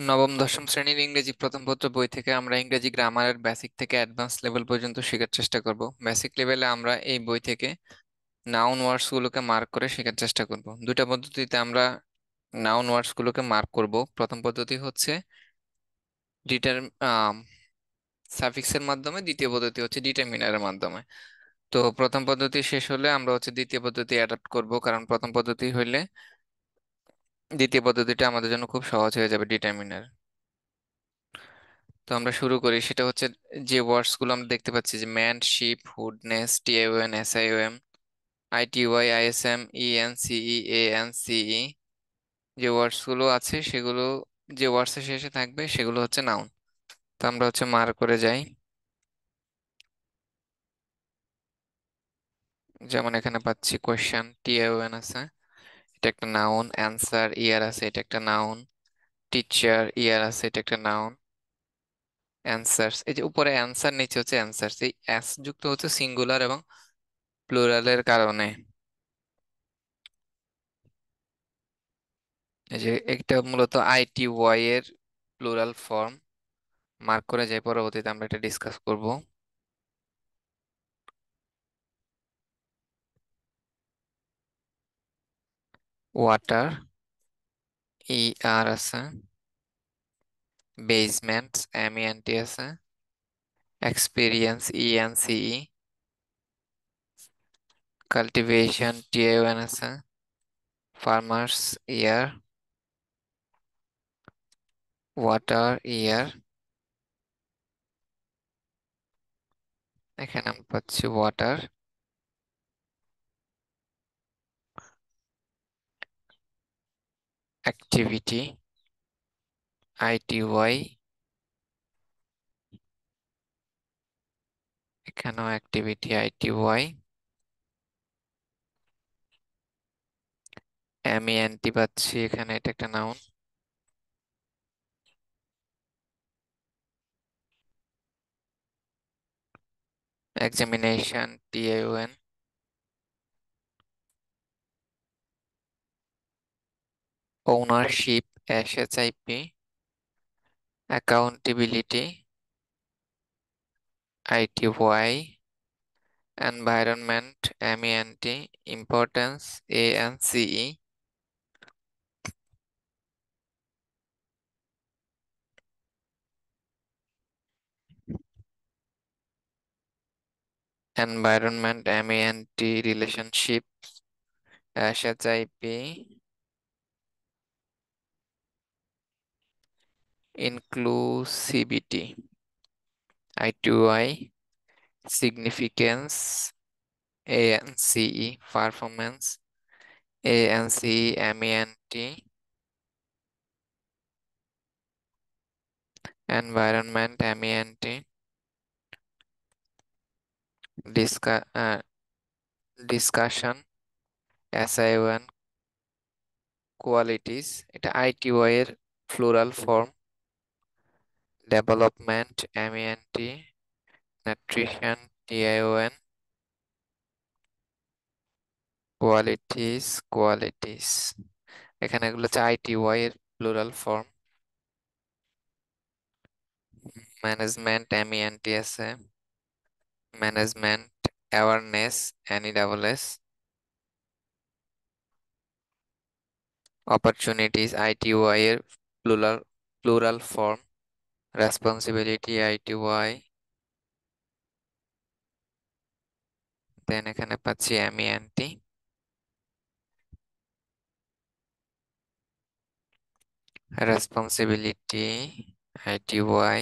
নবম দশম শ্রেণীর ইংরেজি প্রথম পত্র বই থেকে আমরা ইংরেজি গ্রামারের বেসিক থেকে অ্যাডভান্স লেভেল পর্যন্ত শেখার চেষ্টা করব। বেসিক লেভেলে আমরা এই বই থেকে নাউন ওয়ার্ডস গুলোকে মার্ক করে শেখার চেষ্টা করব। দুইটা পদ্ধতিতে আমরা নাউন ওয়ার্ডস গুলোকে মার্ক করব। প্রথম পদ্ধতি হচ্ছে ডিটার সাফিক্সের মাধ্যমে, দ্বিতীয় পদ্ধতি হচ্ছে ডিটারমিনারের মাধ্যমে। তো প্রথম পদ্ধতি শেষ হলে আমরা হচ্ছে দ্বিতীয় পদ্ধতি অ্যাডাপ্ট করব, কারণ প্রথম পদ্ধতি হইলে দ্বিতীয় পদ্ধতিটা আমাদের জন্য খুব সহজ হয়ে যাবে, ডিটারমিনার। তো আমরা শুরু করি, সেটা হচ্ছে যে ওয়ার্ডস গুলো আমরা দেখতে পাচ্ছি, যে man, ship, hood, nest, T A O N, S I O M, I T Y, I S M, E N C E, A N C E, যে ওয়ার্ডস গুলো আছে সেগুলো, যে ওয়ার্ডস এর শেষে থাকবে সেগুলো হচ্ছে নাউন। তো আমরা হচ্ছে মার্ক করে যাই। যেমন এখানে পাচ্ছি কোয়েশ্চেন, টিএওএন আছে, এটা একটা নাউন। অ্যান্সার, ইয়ার আছে, এটা একটা নাউন। টিচার, ইয়ার আছে, এটা একটা নাউন। অ্যান্সার্স, এই যে উপরে অ্যান্সার, নিচে হচ্ছে অ্যান্সার্স, এই অ্যাস যুক্ত হচ্ছে সিঙ্গুলার এবং প্লুরালের কারণে। এই যে একটা মূলত আইটিওয়াই এর প্লুরাল ফর্ম, মার্ক করে যাই, পরবর্তীতে আমরা এটা ডিসকাস করব। ওয়াটার, ই আর আছে। Basement, M E N T আছে। Experience, E N C E. Cultivation, T A N আছে। Farmers, E R. Water, E R. এখানে আমরা পাচ্ছি ওয়াটার। Activity, I T Y. এখানেও activity, I T Y. M E N T পাচ্ছি এখানে, এটা একটা noun. Examination, T A N. Ownership, S H I P. Accountability, I T Y. Environment, M E N T. Importance, A N C E. Environment, M E N T. Relationship, S H I P. Inclusivity, I T Y. Significance, A N C E. Performance, A N C E, M E N T. Environment, এমইএনটি। ডিসকা discussion, S I O N. Qualities, এটা I T Y এর plural form. Development, M E N T. Nutrition, T I O N. Qualities, qualities. এখানে এগুলো হচ্ছে আইটিওয়াই এর plural form. Management, M E N T আছে। Management, awareness, N E double S. Opportunities, I T Y এর plural plural form. Responsibility, I T Y. Then এখানে পাচ্ছি M E N T. Responsibility, I T Y.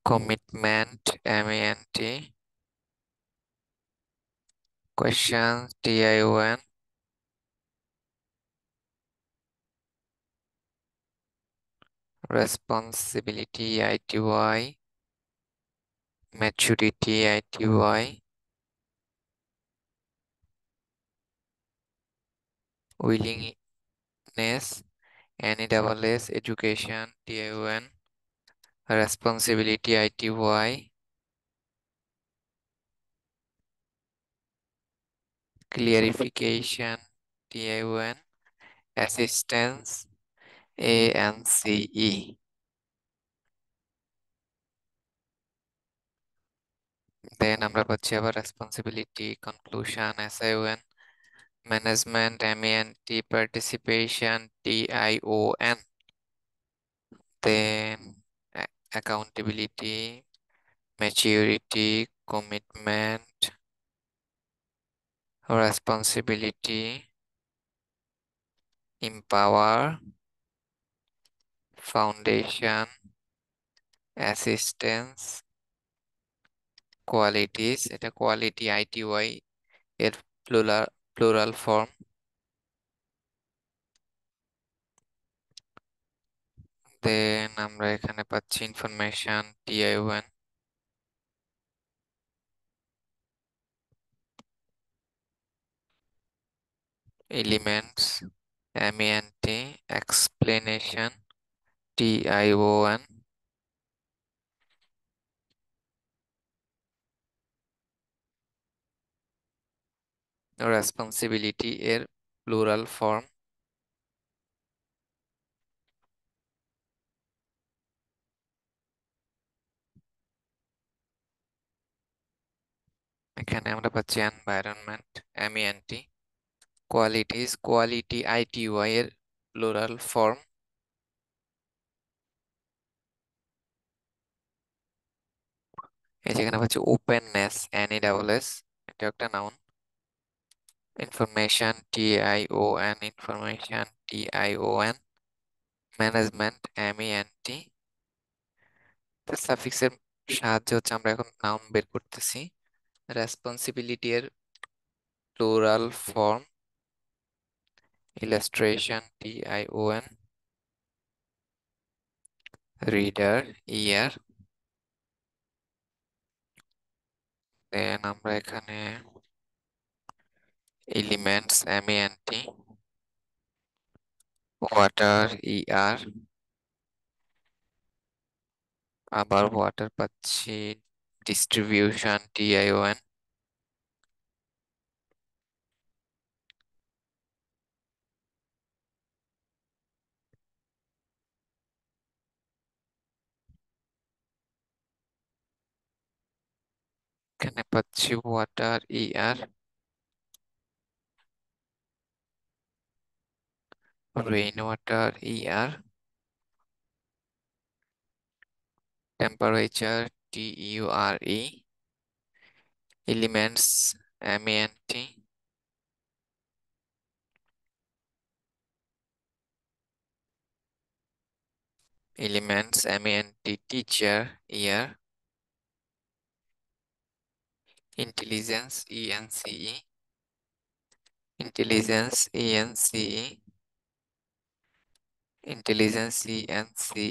Commitment, M E N T. Question, T I O N. Responsibility, I T Y. Maturity, I T Y. Willingness, N E double S. Education, T I O N. Responsibility, I T Y. Clarification, T I O N. Assistance, ANCE। Then আমরা পাচ্ছি আবার responsibility, conclusion, SION, management, MENT, participation, TION। Then accountability, maturity, commitment, responsibility, empower, foundation, assistance, qualities, এটা quality, ITY এর plural plural form. দেন আমরা এখানে পাচ্ছি information, TION, elements, MENT, explanation, TION। Responsibility এর plural form. এখানে আমরা পাচ্ছি environment, MENT, qualities, quality, ITY এর প্লুরাল ফর্ম। এই যেখানে পাচ্ছি ওপেননেস, NESS, এটা একটা noun. Information, TION, information, TION। Management, MENT। সাফিক্সের সাহায্যে হচ্ছে আমরা এখন নাউন বের করতেছি। রেসপন্সিবিলিটি এর plural form, illustration, TION। Reader, E R. Then আমরা এখানে এলিমেন্টস, MENT, ওয়াটার, ER। আবার ওয়াটার পাচ্ছি, ডিস্ট্রিবিউশন, TION। এখানে পাচ্ছি water, ER। Rain water, ER। Temperature, TEURE। Elements, MENT। Elements, MENT, teacher, ER। Intelligence, ENCE। Intelligence, ENCE। Intelligence, ENCE।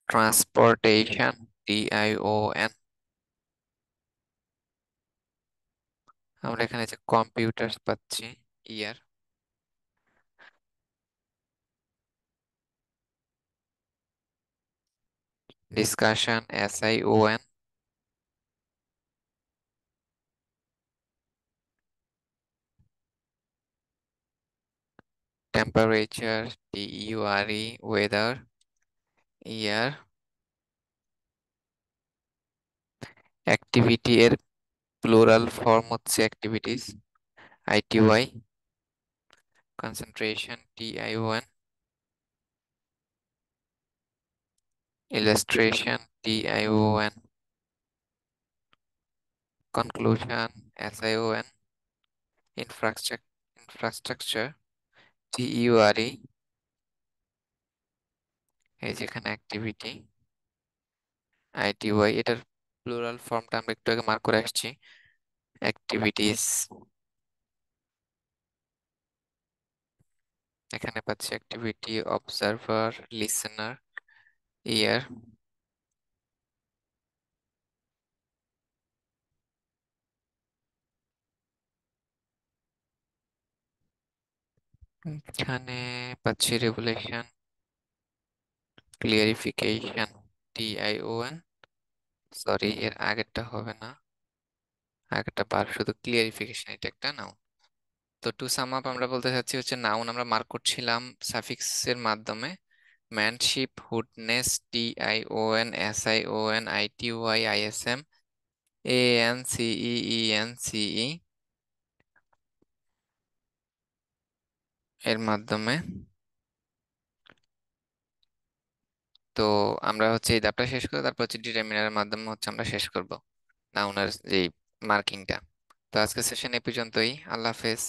Transportation, TION। আমরা এখানে যে computer পাচ্ছি, ER। Discussion, SION। Temperature, TEURE, weather, ER। Activity এর plural form হচ্ছে activities, ITY। Concentration, TION। Illustration, TION। Conclusion, SION। Infrastructure, TEURE। এই যেখানে activity, ITY। এটার plural ফর্মটা আমরা একটু আগে মার্ক করে আসছি, অ্যাক্টিভিটিস। এখানে পাচ্ছি অ্যাক্টিভিটি, অবজারভার, লিসেনার, ইয়ার। এখানে পাচ্ছি রেগুলেশন, ক্লিয়ারিফিকেশন, TION, সরি এর আগেরটা হবে না, আগেরটা বার, শুধু ক্লিয়ারিফিকেশন, এটা একটা নাউন। তো টু সাম আপ আমরা বলতে চাচ্ছি হচ্ছে নাউন আমরা মার্ক করছিলাম সাফিক্সের মাধ্যমে, ম্যানশিপ, হুডনেস, TION, SION, ITY, ISM, ANCEENCE এর মাধ্যমে। তো আমরা হচ্ছে এই ধাপটা শেষ করে তারপর হচ্ছে ডিটারমিনারের মাধ্যমে হচ্ছে আমরা শেষ করব নাউনের যে মার্কিংটা। তো আজকে সেশন এ পর্যন্তই। আল্লাহ হাফেজ।